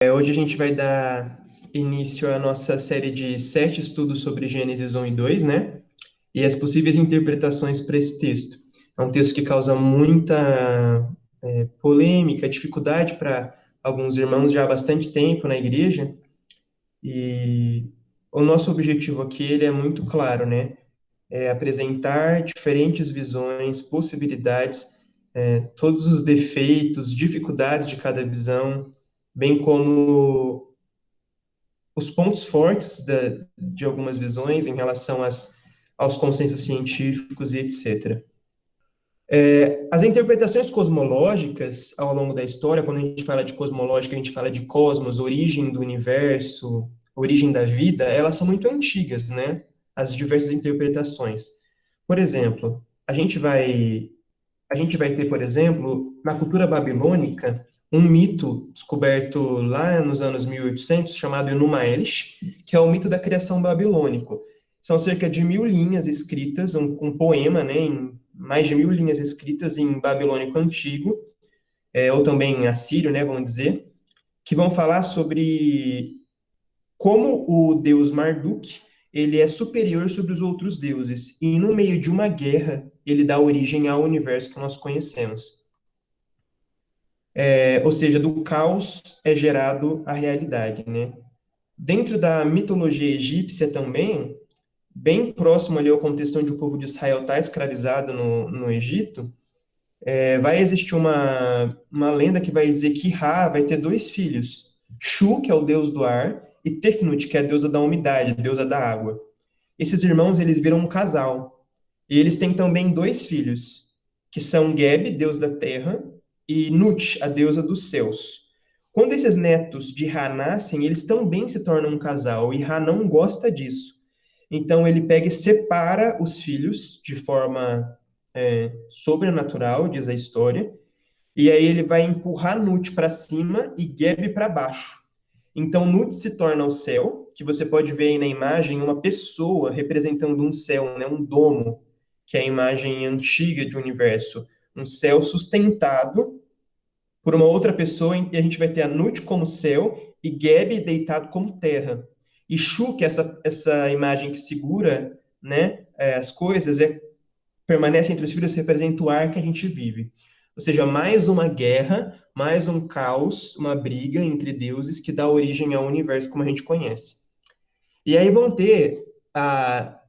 Hoje a gente vai dar início à nossa série de 7 estudos sobre Gênesis 1 e 2, né? E as possíveis interpretações para esse texto. É um texto que causa muita polêmica, dificuldade para alguns irmãos já há bastante tempo na igreja. E o nosso objetivo aqui ele é muito claro, né? É apresentar diferentes visões, possibilidades, todos os defeitos, dificuldades de cada visão, bem como os pontos fortes de algumas visões em relação aos consensos científicos e etc. As interpretações cosmológicas ao longo da história, quando a gente fala de cosmológica, a gente fala de cosmos, origem do universo, origem da vida, elas são muito antigas, né? As diversas interpretações. Por exemplo, a gente vai ter, por exemplo, na cultura babilônica, um mito descoberto lá nos anos 1800, chamado Enuma Elish, que é o mito da criação babilônico. São cerca de 1.000 linhas escritas, um poema, né, em mais de 1.000 linhas escritas em babilônico antigo, ou também em assírio, né, vamos dizer, que vão falar sobre como o deus Marduk ele é superior sobre os outros deuses, e no meio de uma guerra, ele dá origem ao universo que nós conhecemos. Ou seja, do caos é gerado a realidade, né? Dentro da mitologia egípcia também, bem próximo ali ao contexto onde o povo de Israel está escravizado no Egito, vai existir uma lenda que vai dizer que Ra vai ter dois filhos, Shu, que é o deus do ar, e Tefnut, que é a deusa da umidade, a deusa da água. Esses irmãos, eles viram um casal, e eles têm também dois filhos, que são Geb, deus da terra, e Nut, a deusa dos céus. Quando esses netos de Ra nascem, eles também se tornam um casal, e Ra não gosta disso. Então ele pega e separa os filhos de forma sobrenatural, diz a história, e aí ele vai empurrar Nut para cima e Geb para baixo. Então Nut se torna o céu, que você pode ver aí na imagem uma pessoa representando um céu, né, um domo, que é a imagem antiga de universo, um céu sustentado por uma outra pessoa, e a gente vai ter a Nut como céu e Geb deitado como terra. E Shu, que é essa imagem que segura, né, as coisas, permanece entre os filhos, representa o ar que a gente vive. Ou seja, mais uma guerra, mais um caos, uma briga entre deuses que dá origem ao universo como a gente conhece. E aí vão ter a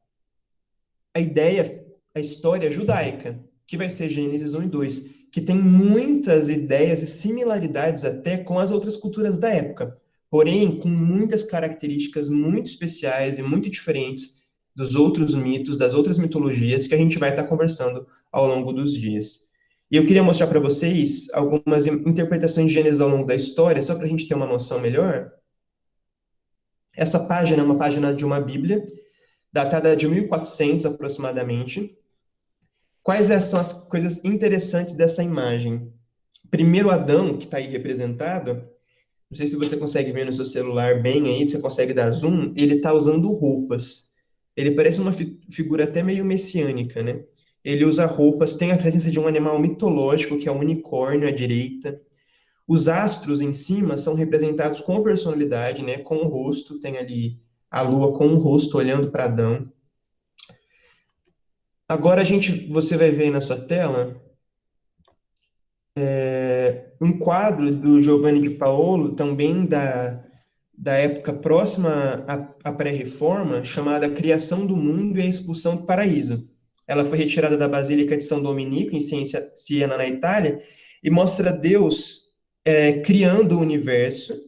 ideia, a história judaica, que vai ser Gênesis 1 e 2, que tem muitas ideias e similaridades até com as outras culturas da época, porém com muitas características muito especiais e muito diferentes dos outros mitos, das outras mitologias que a gente vai estar conversando ao longo dos dias. E eu queria mostrar para vocês algumas interpretações de Gênesis ao longo da história, só para a gente ter uma noção melhor. Essa página é uma página de uma Bíblia, datada de 1400 aproximadamente. Quais são as coisas interessantes dessa imagem? Primeiro Adão, que está aí representado, não sei se você consegue ver no seu celular bem aí, você consegue dar zoom, ele está usando roupas. Ele parece uma figura até meio messiânica, né? Ele usa roupas, tem a presença de um animal mitológico, que é o unicórnio à direita. Os astros em cima são representados com personalidade, né? Com o rosto, tem ali a lua com o rosto olhando para Adão. Agora você vai ver aí na sua tela um quadro do Giovanni de Paolo, também da época próxima à pré-reforma, chamada Criação do Mundo e a Expulsão do Paraíso. Ela foi retirada da Basílica de São Domenico, em Siena, na Itália, e mostra Deus criando o universo.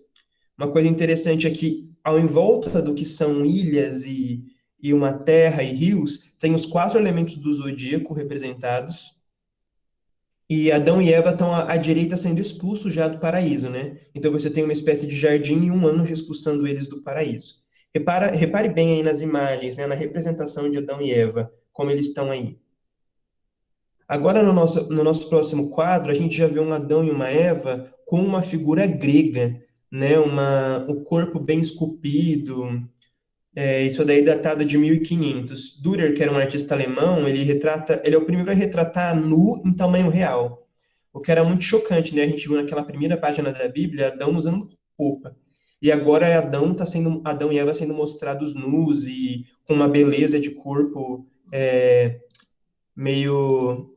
Uma coisa interessante é que, ao em volta do que são ilhas e uma terra e rios, tem os 4 elementos do zodíaco representados, e Adão e Eva estão à direita sendo expulsos já do paraíso, né? Então você tem uma espécie de jardim e um anjo expulsando eles do paraíso. Repare bem aí nas imagens, né, na representação de Adão e Eva, como eles estão aí. Agora, no nosso próximo quadro, a gente já vê um Adão e uma Eva com uma figura grega, né? O corpo bem esculpido, isso daí datado de 1500. Dürer, que era um artista alemão, ele é o primeiro a retratar nu em tamanho real. O que era muito chocante, né? A gente viu naquela primeira página da Bíblia Adão usando roupa. E agora Adão e Eva sendo mostrados nus e com uma beleza de corpo meio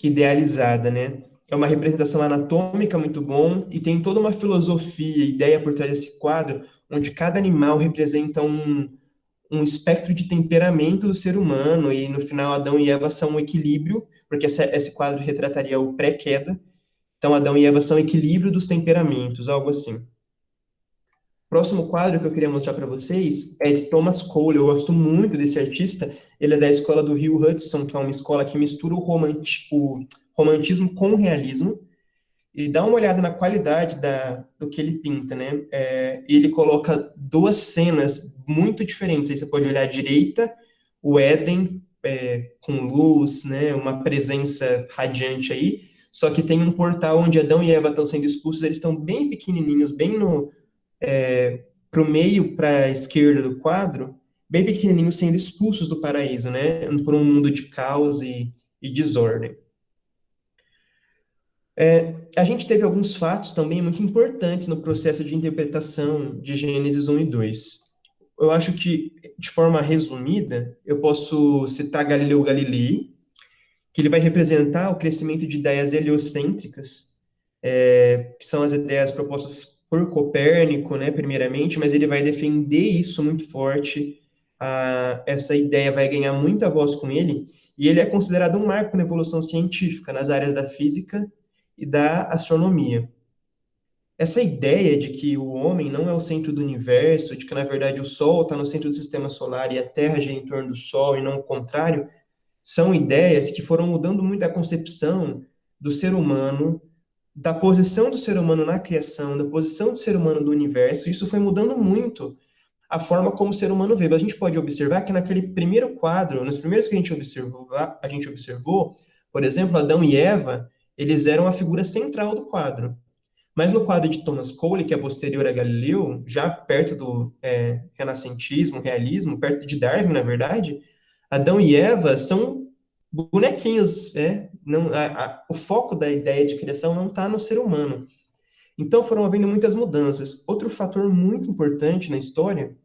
idealizada, né? É uma representação anatômica muito bom e tem toda uma filosofia, ideia por trás desse quadro, onde cada animal representa um espectro de temperamento do ser humano e no final Adão e Eva são um equilíbrio, porque esse quadro retrataria o pré-queda. Então Adão e Eva são o equilíbrio dos temperamentos, algo assim. Próximo quadro que eu queria mostrar para vocês é de Thomas Cole. Eu gosto muito desse artista. Ele é da escola do Rio Hudson, que é uma escola que mistura o romantismo com o realismo. E dá uma olhada na qualidade do que ele pinta, né? Ele coloca duas cenas muito diferentes. Aí você pode olhar à direita, o Éden com luz, né? Uma presença radiante aí. Só que tem um portal onde Adão e Eva estão sendo expulsos. Eles estão bem pequenininhos, bem no para o meio, para a esquerda do quadro, bem pequenininhos sendo expulsos do paraíso, né? Por um mundo de caos e desordem. A gente teve alguns fatos também muito importantes no processo de interpretação de Gênesis 1 e 2. Eu acho que, de forma resumida, eu posso citar Galileu Galilei, que ele vai representar o crescimento de ideias heliocêntricas, que são as ideias propostas por Copérnico, né, primeiramente, mas ele vai defender isso muito forte. Essa ideia vai ganhar muita voz com ele, e ele é considerado um marco na evolução científica, nas áreas da física e da astronomia. Essa ideia de que o homem não é o centro do universo, de que, na verdade, o Sol está no centro do sistema solar e a Terra gira em torno do Sol e não o contrário, são ideias que foram mudando muito a concepção do ser humano, da posição do ser humano na criação, da posição do ser humano no universo. Isso foi mudando muito a forma como o ser humano vê. A gente pode observar que naquele primeiro quadro, nos primeiros que a gente observou, por exemplo, Adão e Eva, eles eram a figura central do quadro. Mas no quadro de Thomas Cole, que é posterior a Galileu, já perto do renascentismo, realismo, perto de Darwin, na verdade, Adão e Eva são bonequinhos, não, o foco da ideia de criação não está no ser humano. Então foram havendo muitas mudanças. Outro fator muito importante na história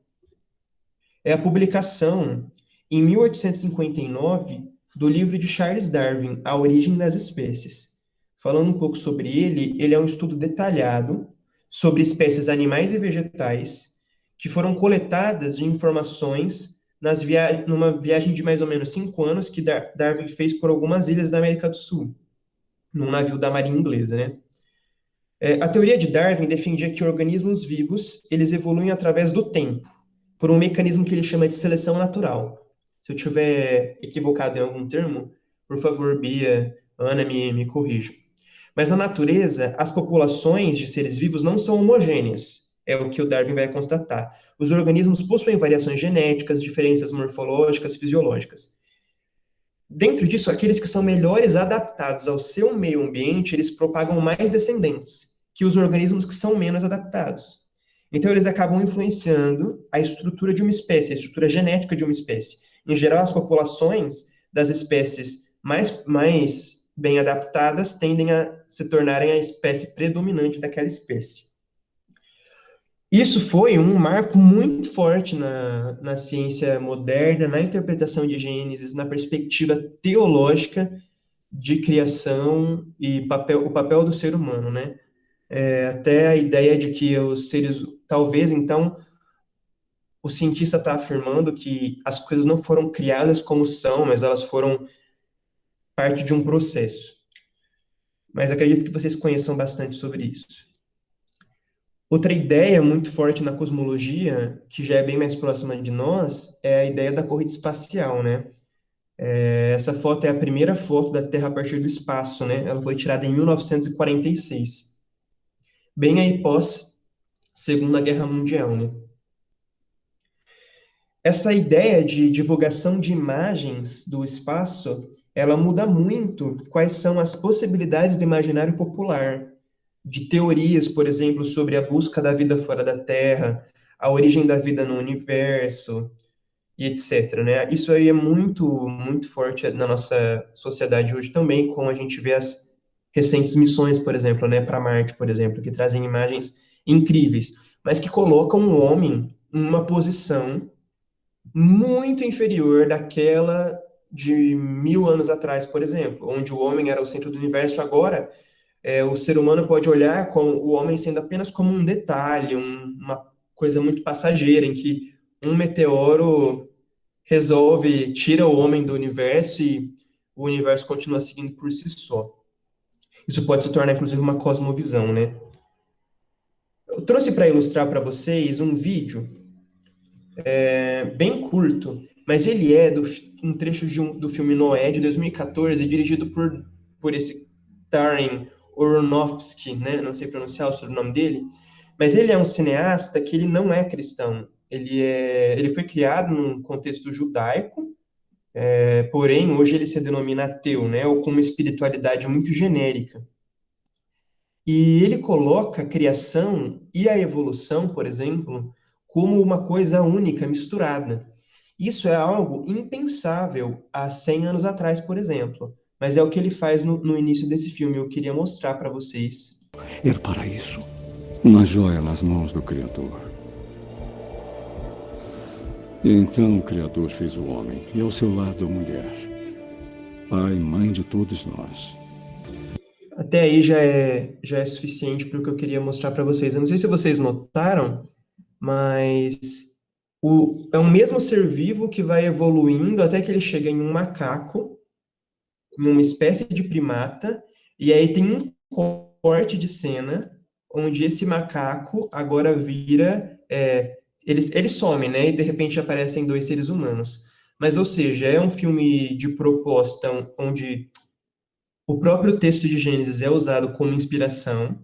é a publicação, em 1859, do livro de Charles Darwin, A Origem das Espécies. Falando um pouco sobre ele, ele é um estudo detalhado sobre espécies animais e vegetais que foram coletadas de informações numa viagem de mais ou menos 5 anos que Darwin fez por algumas ilhas da América do Sul, num navio da Marinha Inglesa, né? A teoria de Darwin defendia que organismos vivos eles evoluem através do tempo, por um mecanismo que ele chama de seleção natural. Se eu tiver equivocado em algum termo, por favor, Bia, Ana, me corrijam. Mas na natureza, as populações de seres vivos não são homogêneas, é o que o Darwin vai constatar. Os organismos possuem variações genéticas, diferenças morfológicas, fisiológicas. Dentro disso, aqueles que são melhores adaptados ao seu meio ambiente, eles propagam mais descendentes que os organismos que são menos adaptados. Então, eles acabam influenciando a estrutura de uma espécie, a estrutura genética de uma espécie. Em geral, as populações das espécies mais bem adaptadas tendem a se tornarem a espécie predominante daquela espécie. Isso foi um marco muito forte na ciência moderna, na interpretação de Gênesis, na perspectiva teológica de criação e o papel do ser humano, né? Até a ideia de que os seres, talvez então, o cientista está afirmando que as coisas não foram criadas como são, mas elas foram parte de um processo. Mas acredito que vocês conheçam bastante sobre isso. Outra ideia muito forte na cosmologia, que já é bem mais próxima de nós, é a ideia da corrida espacial, né? Essa foto é a primeira foto da Terra a partir do espaço, né? Ela foi tirada em 1946, bem aí pós Segunda Guerra Mundial, né? Essa ideia de divulgação de imagens do espaço, ela muda muito quais são as possibilidades do imaginário popular, de teorias, por exemplo, sobre a busca da vida fora da Terra, a origem da vida no universo, e etc, né? Isso aí é muito, muito forte na nossa sociedade hoje também, como a gente vê as recentes missões, por exemplo, né, para Marte, por exemplo, que trazem imagens incríveis, mas que colocam o homem em uma posição muito inferior daquela de 1000 anos atrás, por exemplo, onde o homem era o centro do universo. Agora, o ser humano pode olhar como o homem sendo apenas como um detalhe, uma coisa muito passageira, em que um meteoro resolve, tira o homem do universo e o universo continua seguindo por si só. Isso pode se tornar, inclusive, uma cosmovisão, né? Eu trouxe para ilustrar para vocês um vídeo bem curto, mas ele é um trecho do filme Noé, de 2014, dirigido por esse Darren Aronofsky, né? Não sei pronunciar o sobrenome dele, mas ele é um cineasta que ele não é cristão. Ele foi criado num contexto judaico, porém hoje ele se denomina ateu, né? Ou com uma espiritualidade muito genérica. E ele coloca a criação e a evolução, por exemplo, como uma coisa única, misturada. Isso é algo impensável há 100 anos atrás, por exemplo. Mas é o que ele faz no início desse filme. Eu queria mostrar para vocês. Ir para isso, uma joia nas mãos do Criador. E então o Criador fez o homem, e ao seu lado a mulher, pai e mãe de todos nós. Até aí já é suficiente para o que eu queria mostrar para vocês. Eu não sei se vocês notaram, mas é o mesmo ser vivo que vai evoluindo até que ele chega em um macaco, em uma espécie de primata, e aí tem um corte de cena onde esse macaco agora vira. Ele some, né? E de repente aparecem dois seres humanos. Mas, ou seja, é um filme de proposta onde o próprio texto de Gênesis é usado como inspiração,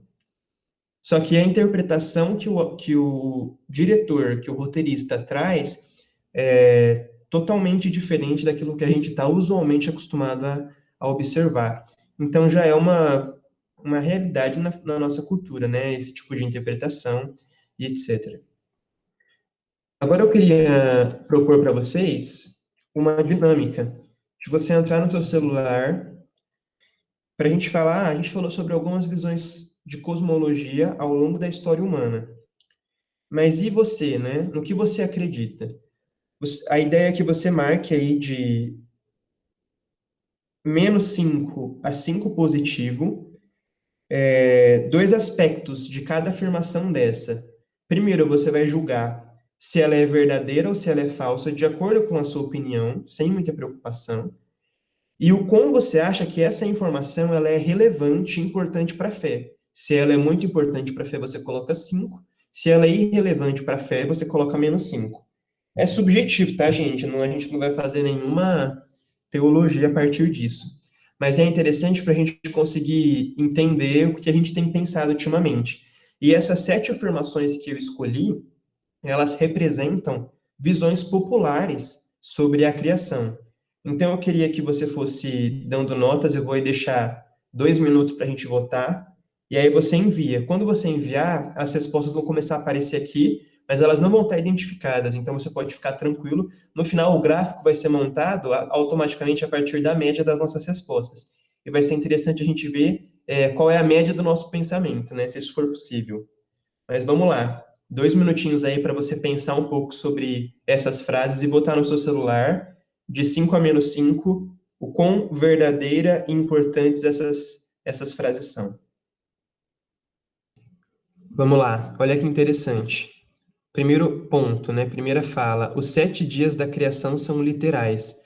só que a interpretação que o diretor, que o roteirista traz, é totalmente diferente daquilo que a gente está usualmente acostumado a observar. Então já é uma realidade na nossa cultura, né? Esse tipo de interpretação e etc. Agora eu queria propor para vocês uma dinâmica de você entrar no seu celular para a gente falar. A gente falou sobre algumas visões de cosmologia ao longo da história humana. Mas e você, né? No que você acredita? A ideia é que você marque aí de -5 a 5 positivo, dois aspectos de cada afirmação dessa. Primeiro, você vai julgar se ela é verdadeira ou se ela é falsa, de acordo com a sua opinião, sem muita preocupação. E o como você acha que essa informação ela é relevante e importante para a fé. Se ela é muito importante para a fé, você coloca 5. Se ela é irrelevante para a fé, você coloca -5. É subjetivo, tá, gente? Não, a gente não vai fazer nenhuma teologia a partir disso. Mas é interessante para a gente conseguir entender o que a gente tem pensado ultimamente. E essas 7 afirmações que eu escolhi, elas representam visões populares sobre a criação. Então, eu queria que você fosse dando notas. Eu vou deixar 2 minutos para a gente votar, e aí você envia. Quando você enviar, as respostas vão começar a aparecer aqui, mas elas não vão estar identificadas, então você pode ficar tranquilo. No final, o gráfico vai ser montado automaticamente a partir da média das nossas respostas. E vai ser interessante a gente ver qual é a média do nosso pensamento, né, se isso for possível. Mas vamos lá. 2 minutinhos aí para você pensar um pouco sobre essas frases e botar no seu celular, de 5 a -5, o quão verdadeira e importantes essas frases são. Vamos lá, olha que interessante. Primeiro ponto, né? Primeira fala: os 7 dias da criação são literais.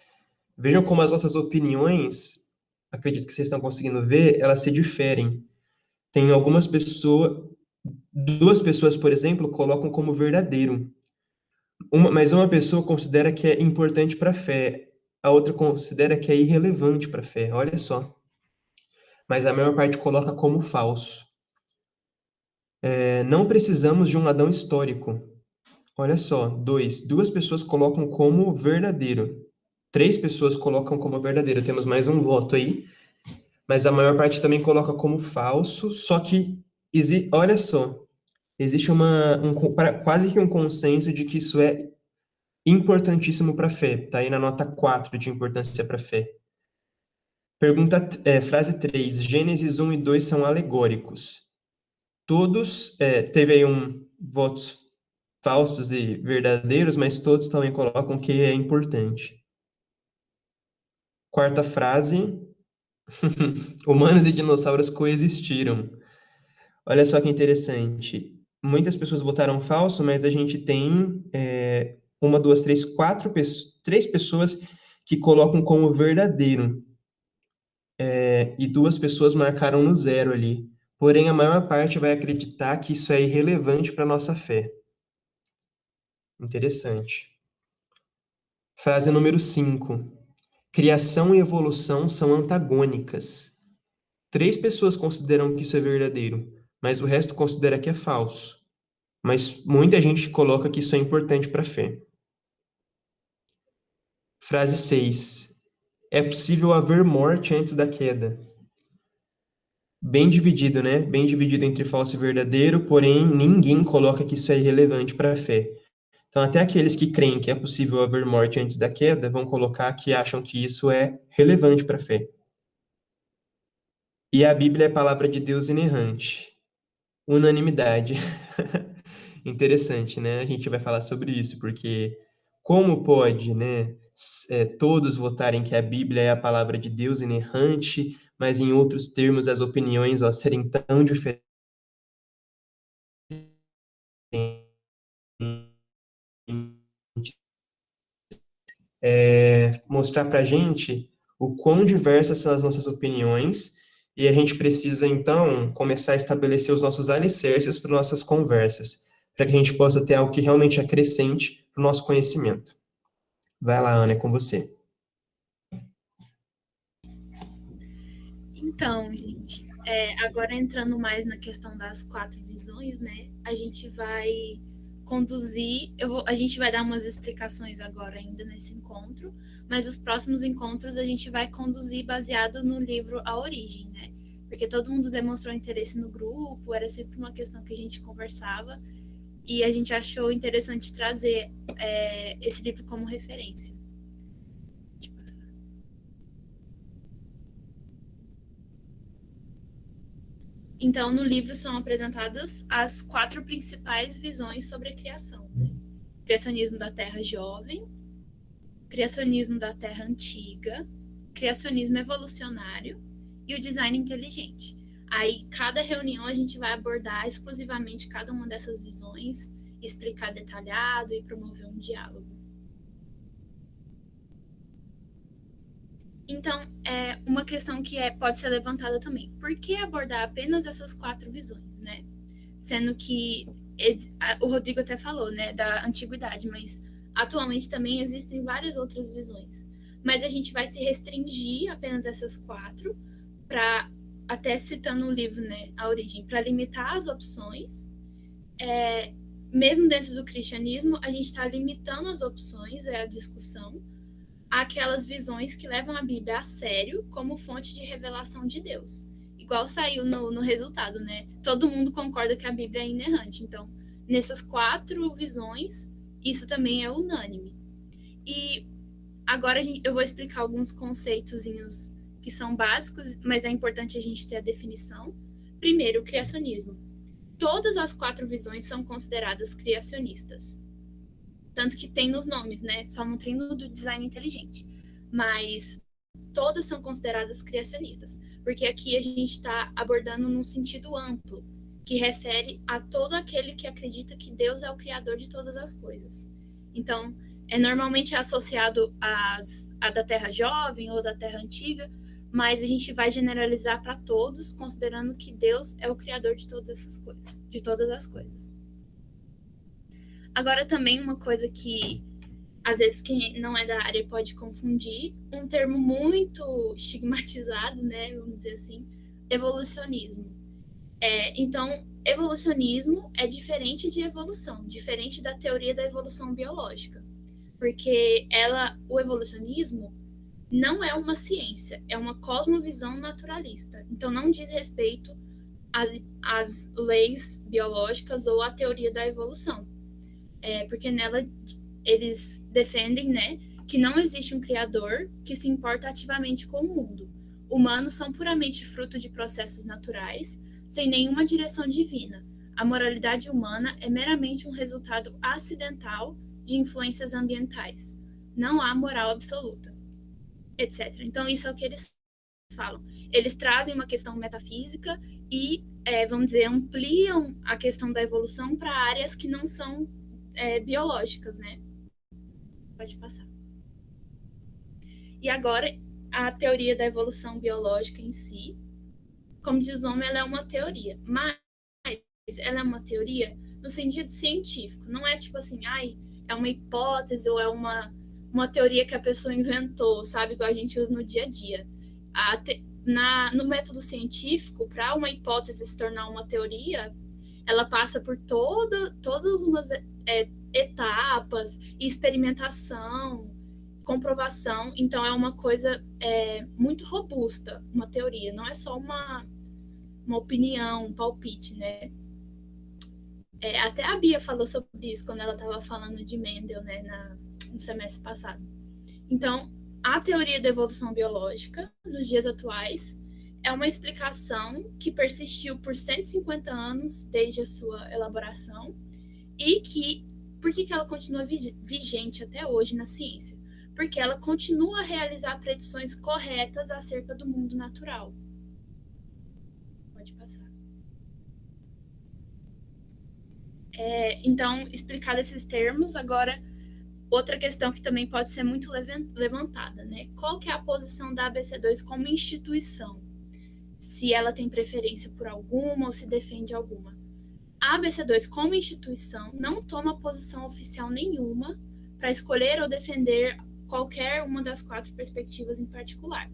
Vejam como as nossas opiniões, acredito que vocês estão conseguindo ver, elas se diferem. Tem algumas pessoas, 2 pessoas, por exemplo, colocam como verdadeiro. Mas uma pessoa considera que é importante para a fé, a outra considera que é irrelevante para a fé. Olha só. Mas a maior parte coloca como falso. Não precisamos de um Adão histórico. Olha só. 2 pessoas colocam como verdadeiro. 3 pessoas colocam como verdadeiro. Temos mais um voto aí. Mas a maior parte também coloca como falso. Só que, olha só, existe quase que um consenso de que isso é importantíssimo para a fé. Está aí na nota 4 de importância para a fé. Frase 3. Gênesis 1 e 2 são alegóricos. Todos, teve aí votos falsos e verdadeiros, mas todos também colocam que é importante. Quarta frase, humanos e dinossauros coexistiram. Olha só que interessante. Muitas pessoas votaram falso, mas a gente tem uma, duas, três, três pessoas que colocam como verdadeiro. E duas pessoas marcaram no zero ali. Porém, a maior parte vai acreditar que isso é irrelevante para a nossa fé. Interessante. Frase número 5. Criação e evolução são antagônicas. Três pessoas consideram que isso é verdadeiro, mas o resto considera que é falso. Mas muita gente coloca que isso é importante para a fé. Frase 6. É possível haver morte antes da queda. Bem dividido, né? Bem dividido entre falso e verdadeiro, porém ninguém coloca que isso é irrelevante para a fé. Então, até aqueles que creem que é possível haver morte antes da queda vão colocar que acham que isso é relevante para a fé. E a Bíblia é a palavra de Deus inerrante. Unanimidade. Interessante, né? A gente vai falar sobre isso, porque como pode, né, todos votarem que a Bíblia é a palavra de Deus inerrante, mas em outros termos as opiniões serem tão diferentes, mostrar para a gente o quão diversas são as nossas opiniões, e a gente precisa, então, começar a estabelecer os nossos alicerces para nossas conversas, para que a gente possa ter algo que realmente acrescente para o nosso conhecimento. Vai lá, Ana, é com você. Então, gente, agora entrando mais na questão das 4 visões, né? A gente vai conduzir, a gente vai dar umas explicações agora ainda nesse encontro, mas os próximos encontros a gente vai conduzir baseado no livro A Origem, né? Porque todo mundo demonstrou interesse no grupo, era sempre uma questão que a gente conversava, e a gente achou interessante trazer esse livro como referência. Então, no livro são apresentadas as 4 principais visões sobre a criação. Né? Criacionismo da Terra jovem, criacionismo da Terra antiga, criacionismo evolucionário e o design inteligente. Aí, cada reunião a gente vai abordar exclusivamente cada uma dessas visões, explicar detalhado e promover um diálogo. Então, uma questão que pode ser levantada também. Por que abordar apenas essas 4 visões, né? Sendo que o Rodrigo até falou, né, da antiguidade, mas atualmente também existem várias outras visões. Mas a gente vai se restringir apenas essas 4, para, até citando o livro, né, A Origem, para limitar as opções. Mesmo dentro do cristianismo, a gente está limitando as opções, a discussão, aquelas visões que levam a Bíblia a sério como fonte de revelação de Deus. Igual saiu no resultado, né? Todo mundo concorda que a Bíblia é inerrante. Então, nessas 4 visões, isso também é unânime. E agora eu vou explicar alguns conceitozinhos que são básicos, mas é importante a gente ter a definição. Primeiro, o criacionismo. Todas as 4 visões são consideradas criacionistas. Tanto que tem nos nomes, né? Só não tem no do design inteligente. Mas todas são consideradas criacionistas. Porque aqui a gente está abordando num sentido amplo, que refere a todo aquele que acredita que Deus é o criador de todas as coisas. Então, normalmente associado a da Terra Jovem ou da Terra Antiga, mas a gente vai generalizar para todos, considerando que Deus é o criador de todas essas coisas, de todas as coisas. Agora, também uma coisa que, às vezes, quem não é da área pode confundir, um termo muito estigmatizado, né, vamos dizer assim, evolucionismo. Então, evolucionismo é diferente de evolução, diferente da teoria da evolução biológica, porque o evolucionismo não é uma ciência, é uma cosmovisão naturalista. Então, não diz respeito às leis biológicas ou à teoria da evolução. Porque nela eles defendem, né, que não existe um criador que se importa ativamente com o mundo. Humanos são puramente fruto de processos naturais, sem nenhuma direção divina. A moralidade humana é meramente um resultado acidental de influências ambientais. Não há moral absoluta, etc. Então, isso é o que eles falam. Eles trazem uma questão metafísica e, vamos dizer, ampliam a questão da evolução para áreas que não são biológicas, né? Pode passar. E agora, a teoria da evolução biológica em si, como diz o nome, ela é uma teoria, mas ela é uma teoria no sentido científico, não é tipo assim, é uma hipótese ou é uma teoria que a pessoa inventou, sabe, igual a gente usa no dia a dia. No método científico, para uma hipótese se tornar uma teoria, ela passa por todas umas etapas, experimentação, comprovação, então é uma coisa muito robusta, uma teoria, não é só uma opinião, um palpite, né? Até a Bia falou sobre isso quando ela estava falando de Mendel, né, no semestre passado. Então, a teoria da evolução biológica, nos dias atuais, é uma explicação que persistiu por 150 anos desde a sua elaboração e por que ela continua vigente até hoje na ciência? Porque ela continua a realizar predições corretas acerca do mundo natural. Pode passar. Então, explicado esses termos, agora, outra questão que também pode ser muito levantada, né? Qual que é a posição da ABC2 como instituição? Se ela tem preferência por alguma ou se defende alguma. A ABC2 como instituição não toma posição oficial nenhuma para escolher ou defender qualquer uma das 4 perspectivas em particular.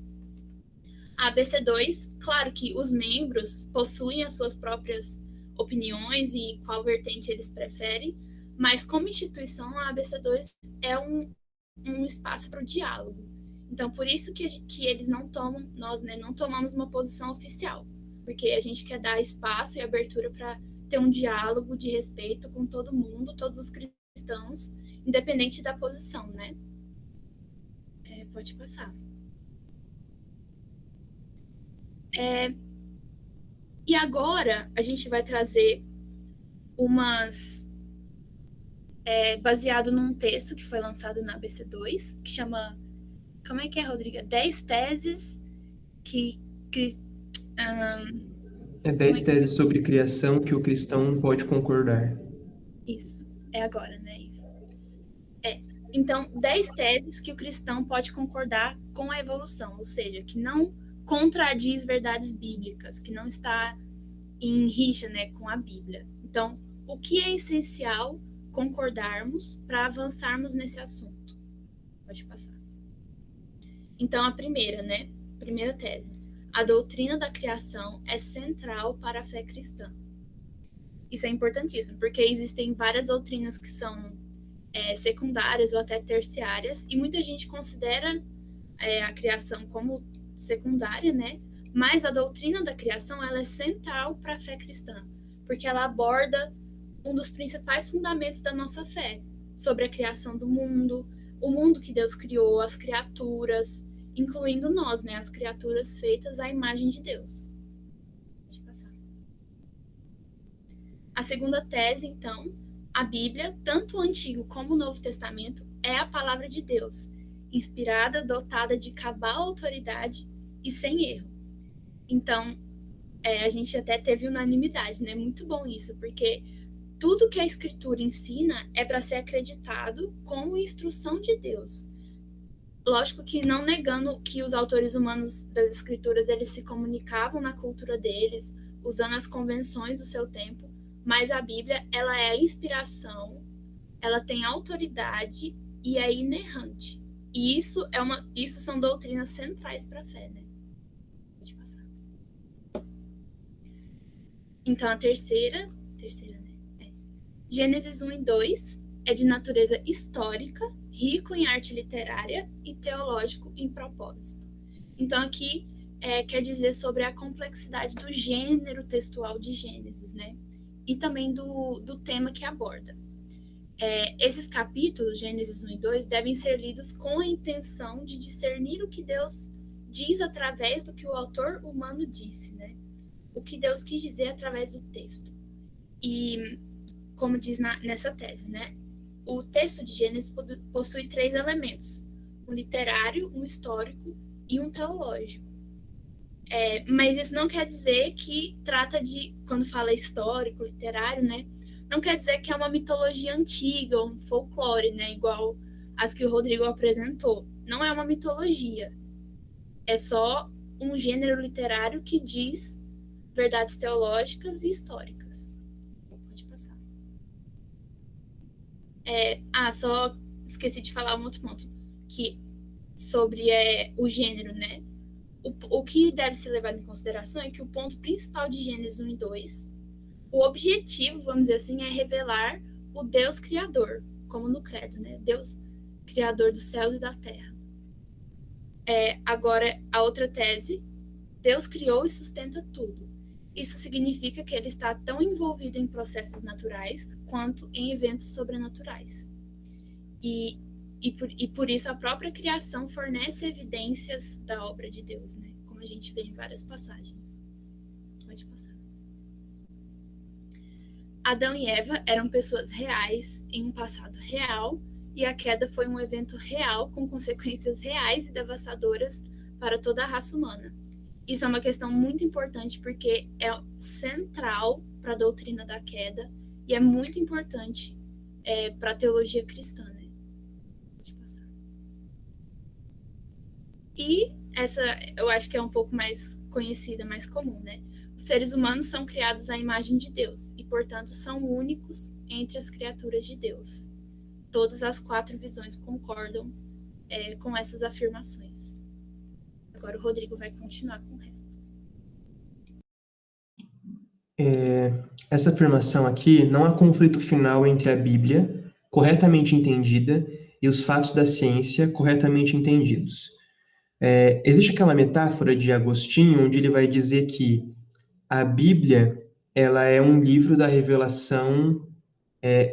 A ABC2, claro que os membros possuem as suas próprias opiniões e qual vertente eles preferem, mas como instituição a ABC2 é um espaço para o diálogo. Então, por isso que eles não tomam, nós, né, não tomamos uma posição oficial, porque a gente quer dar espaço e abertura para ter um diálogo de respeito com todo mundo, todos os cristãos, independente da posição, né? Pode passar. E agora a gente vai trazer baseado num texto que foi lançado na ABC2, que chama, como é que é, Rodriga? 10 teses que 10 teses sobre criação que o cristão pode concordar. Isso, agora, né? Isso. Então, 10 teses que o cristão pode concordar com a evolução, ou seja, que não contradiz verdades bíblicas, que não está em rixa, né, com a Bíblia. Então, o que é essencial concordarmos para avançarmos nesse assunto? Pode passar. Então, a primeira tese. A doutrina da criação é central para a fé cristã. Isso é importantíssimo, porque existem várias doutrinas que são secundárias ou até terciárias, e muita gente considera a criação como secundária, né? Mas a doutrina da criação ela é central para a fé cristã, porque ela aborda um dos principais fundamentos da nossa fé, sobre a criação do mundo, o mundo que Deus criou, as criaturas, incluindo nós, né? As criaturas feitas à imagem de Deus. Deixa eu passar. A segunda tese, então, a Bíblia, tanto o Antigo como o Novo Testamento, é a palavra de Deus, inspirada, dotada de cabal autoridade e sem erro. Então, a gente até teve unanimidade, né? Muito bom isso, porque tudo que a Escritura ensina é para ser acreditado como instrução de Deus. Lógico que não negando que os autores humanos das Escrituras, eles se comunicavam na cultura deles, usando as convenções do seu tempo, mas a Bíblia, ela é a inspiração, ela tem autoridade e é inerrante. E isso são doutrinas centrais para a fé, né? Pode passar. Então, a terceira, né? Gênesis 1 e 2 é de natureza histórica, rico em arte literária e teológico em propósito. Então, aqui quer dizer sobre a complexidade do gênero textual de Gênesis, né? E também do tema que aborda. Esses capítulos, Gênesis 1 e 2, devem ser lidos com a intenção de discernir o que Deus diz através do que o autor humano disse, né? o que Deus quis dizer através do texto. E, como diz nessa tese, né? O texto de Gênesis possui 3 elementos: um literário, um histórico e um teológico. Mas isso não quer dizer que trata de, quando fala histórico, literário, né? Não quer dizer que é uma mitologia antiga, um folclore, né? Igual as que o Rodrigo apresentou. Não é uma mitologia. É só um gênero literário que diz verdades teológicas e históricas. Pode passar. Só esqueci de falar um outro ponto, que sobre o gênero, né? O que deve ser levado em consideração é que o ponto principal de Gênesis 1 e 2, o objetivo, vamos dizer assim, é revelar o Deus Criador, como no credo, né? Deus Criador dos céus e da terra. Agora, a outra tese, Deus criou e sustenta tudo. Isso significa que ele está tão envolvido em processos naturais quanto em eventos sobrenaturais. E por isso a própria criação fornece evidências da obra de Deus, né? Como a gente vê em várias passagens. Pode passar. Adão e Eva eram pessoas reais em um passado real, e a queda foi um evento real com consequências reais e devastadoras para toda a raça humana. Isso é uma questão muito importante porque é central para a doutrina da queda e é muito importante para a teologia cristã, né? E essa eu acho que é um pouco mais conhecida, mais comum, né? Os seres humanos são criados à imagem de Deus e, portanto, são únicos entre as criaturas de Deus. Todas as 4 visões concordam com essas afirmações. Agora o Rodrigo vai continuar com o resto. Essa afirmação aqui, não há conflito final entre a Bíblia, corretamente entendida, e os fatos da ciência, corretamente entendidos. Existe aquela metáfora de Agostinho, onde ele vai dizer que a Bíblia ela é um livro da revelação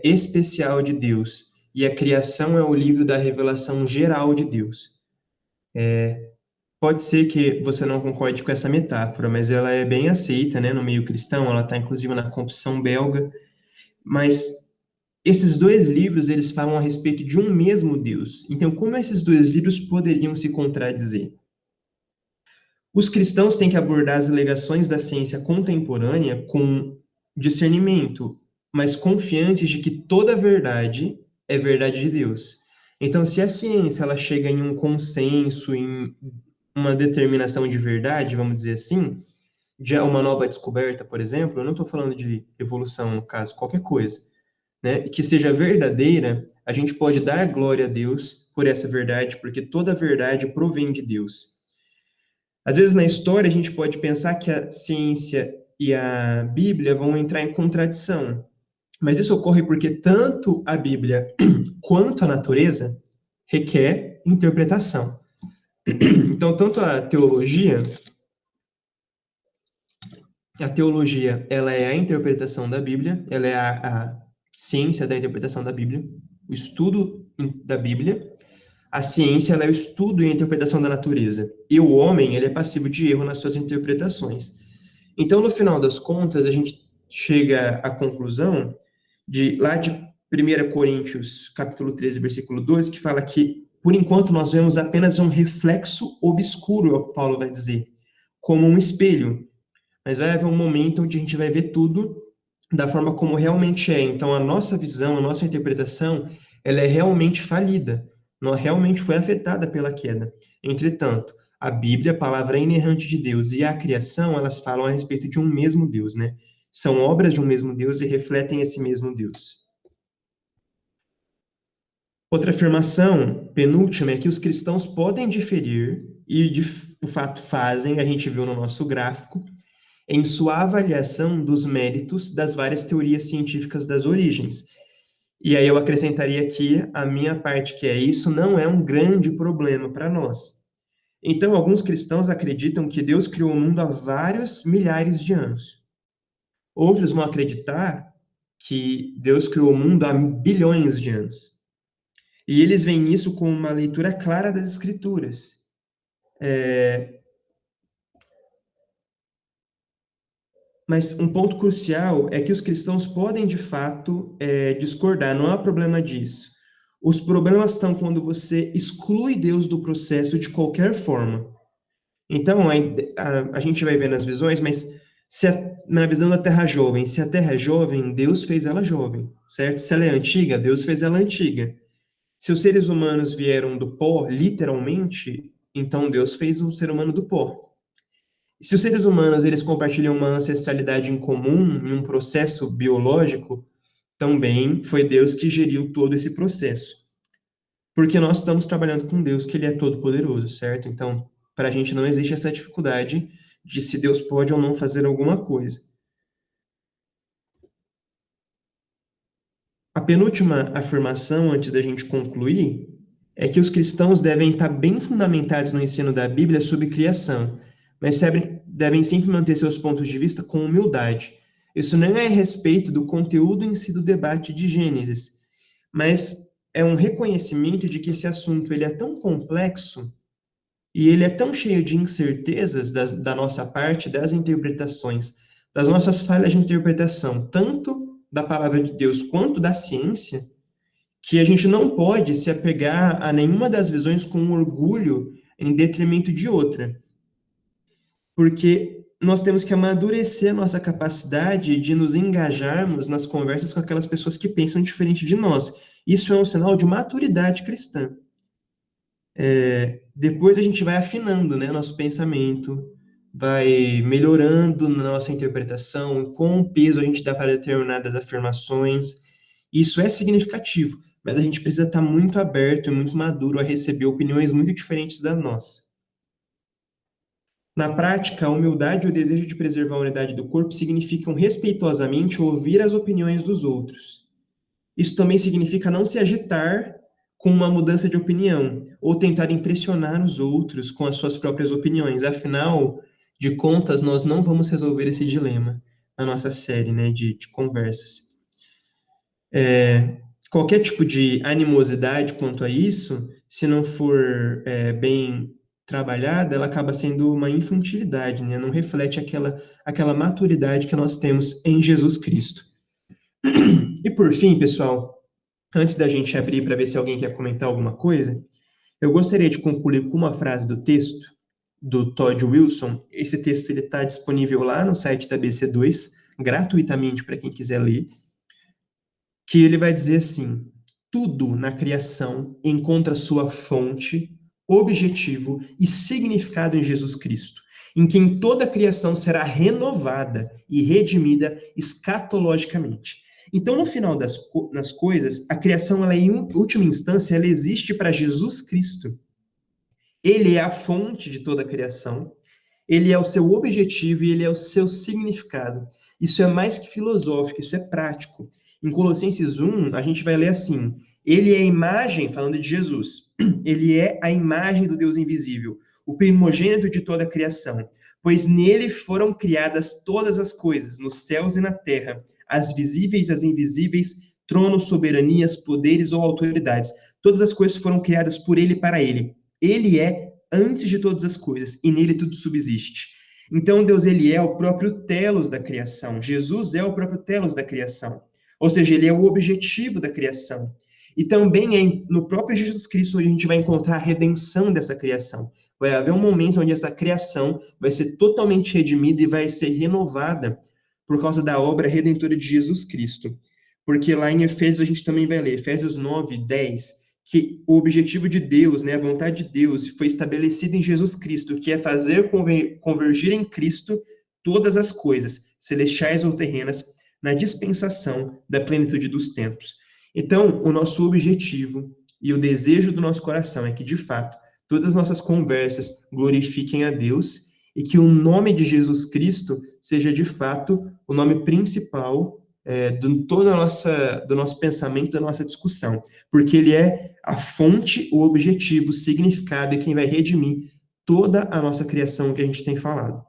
especial de Deus, e a criação é o livro da revelação geral de Deus. Pode ser que você não concorde com essa metáfora, mas ela é bem aceita, né, no meio cristão, ela está inclusive na Confissão Belga, mas esses 2 livros, eles falam a respeito de um mesmo Deus. Então, como esses 2 livros poderiam se contradizer? Os cristãos têm que abordar as alegações da ciência contemporânea com discernimento, mas confiantes de que toda verdade é verdade de Deus. Então, se a ciência ela chega em um consenso, em uma determinação de verdade, vamos dizer assim, de uma nova descoberta, por exemplo, eu não estou falando de evolução, no caso, qualquer coisa, né, que seja verdadeira, a gente pode dar glória a Deus por essa verdade, porque toda verdade provém de Deus. Às vezes, na história, a gente pode pensar que a ciência e a Bíblia vão entrar em contradição, mas isso ocorre porque tanto a Bíblia quanto a natureza requer interpretação. Então, tanto a teologia ela é a interpretação da Bíblia, ela é a ciência da interpretação da Bíblia, o estudo da Bíblia. A ciência ela é o estudo e a interpretação da natureza. E o homem ele é passivo de erro nas suas interpretações. Então, no final das contas, a gente chega à conclusão lá de 1 Coríntios, capítulo 13, versículo 12, que fala que, por enquanto, nós vemos apenas um reflexo obscuro, é o que Paulo vai dizer, como um espelho. Mas vai haver um momento onde a gente vai ver tudo da forma como realmente é. Então, a nossa visão, a nossa interpretação, ela é realmente falida. Não realmente foi afetada pela queda. Entretanto, a Bíblia, a palavra inerrante de Deus, e a criação, elas falam a respeito de um mesmo Deus, né? São obras de um mesmo Deus e refletem esse mesmo Deus. Outra afirmação, penúltima, é que os cristãos podem diferir, e de fato fazem, a gente viu no nosso gráfico, em sua avaliação dos méritos das várias teorias científicas das origens. E aí eu acrescentaria aqui a minha parte, que isso não é um grande problema para nós. Então, alguns cristãos acreditam que Deus criou o mundo há vários milhares de anos. Outros vão acreditar que Deus criou o mundo há bilhões de anos. E eles veem isso como uma leitura clara das Escrituras. Mas um ponto crucial é que os cristãos podem, de fato, discordar, não há problema disso. Os problemas estão quando você exclui Deus do processo de qualquer forma. Então, a gente vai ver nas visões, mas na visão da Terra jovem, se a Terra é jovem, Deus fez ela jovem, certo? Se ela é antiga, Deus fez ela antiga. Se os seres humanos vieram do pó, literalmente, então Deus fez o ser humano do pó. Se os seres humanos eles compartilham uma ancestralidade em comum, em um processo biológico, também foi Deus que geriu todo esse processo. Porque nós estamos trabalhando com Deus, que Ele é todo-poderoso, certo? Então, para a gente não existe essa dificuldade de se Deus pode ou não fazer alguma coisa. A penúltima afirmação, antes da gente concluir, é que os cristãos devem estar bem fundamentados no ensino da Bíblia sobre criação, mas devem sempre manter seus pontos de vista com humildade. Isso não é a respeito do conteúdo em si do debate de Gênesis, mas é um reconhecimento de que esse assunto ele é tão complexo e ele é tão cheio de incertezas da nossa parte, das interpretações, das nossas falhas de interpretação, tanto da palavra de Deus quanto da ciência, que a gente não pode se apegar a nenhuma das visões com orgulho em detrimento de outra. Porque nós temos que amadurecer a nossa capacidade de nos engajarmos nas conversas com aquelas pessoas que pensam diferente de nós. Isso é um sinal de maturidade cristã. Depois a gente vai afinando, né, nosso pensamento, vai melhorando na nossa interpretação, com o peso a gente dá para determinadas afirmações. Isso é significativo, mas a gente precisa estar muito aberto e muito maduro a receber opiniões muito diferentes da nossa. Na prática, a humildade e o desejo de preservar a unidade do corpo significam respeitosamente ouvir as opiniões dos outros. Isso também significa não se agitar com uma mudança de opinião, ou tentar impressionar os outros com as suas próprias opiniões. Afinal de contas, nós não vamos resolver esse dilema na nossa série, né, de conversas. Qualquer tipo de animosidade quanto a isso, se não for bem trabalhada, ela acaba sendo uma infantilidade, né? Não reflete aquela maturidade que nós temos em Jesus Cristo. E por fim, pessoal, antes da gente abrir para ver se alguém quer comentar alguma coisa, eu gostaria de concluir com uma frase do texto do Todd Wilson. Esse texto está disponível lá no site da BC2, gratuitamente para quem quiser ler, que ele vai dizer assim: tudo na criação encontra sua fonte, objetivo e significado em Jesus Cristo, em quem toda a criação será renovada e redimida escatologicamente. Então, no final das coisas, a criação, ela, em última instância, ela existe para Jesus Cristo. Ele é a fonte de toda a criação, ele é o seu objetivo e ele é o seu significado. Isso é mais que filosófico, isso é prático. Em Colossenses 1, a gente vai ler assim: ele é a imagem, falando de Jesus, ele é a imagem do Deus invisível, o primogênito de toda a criação, pois nele foram criadas todas as coisas, nos céus e na terra, as visíveis e as invisíveis, tronos, soberanias, poderes ou autoridades. Todas as coisas foram criadas por ele e para ele. Ele é antes de todas as coisas, e nele tudo subsiste. Então, Deus, ele é o próprio telos da criação. Jesus é o próprio telos da criação. Ou seja, ele é o objetivo da criação. E também é no próprio Jesus Cristo onde a gente vai encontrar a redenção dessa criação. Vai haver um momento onde essa criação vai ser totalmente redimida e vai ser renovada por causa da obra redentora de Jesus Cristo. Porque lá em Efésios a gente também vai ler, Efésios 9, 10, que o objetivo de Deus, né, a vontade de Deus, foi estabelecida em Jesus Cristo, que é fazer convergir em Cristo todas as coisas, celestiais ou terrenas, na dispensação da plenitude dos tempos. Então, o nosso objetivo e o desejo do nosso coração é que, de fato, todas as nossas conversas glorifiquem a Deus e que o nome de Jesus Cristo seja, de fato, o nome principal do nosso pensamento, da nossa discussão, porque ele é a fonte, o objetivo, o significado e quem vai redimir toda a nossa criação que a gente tem falado.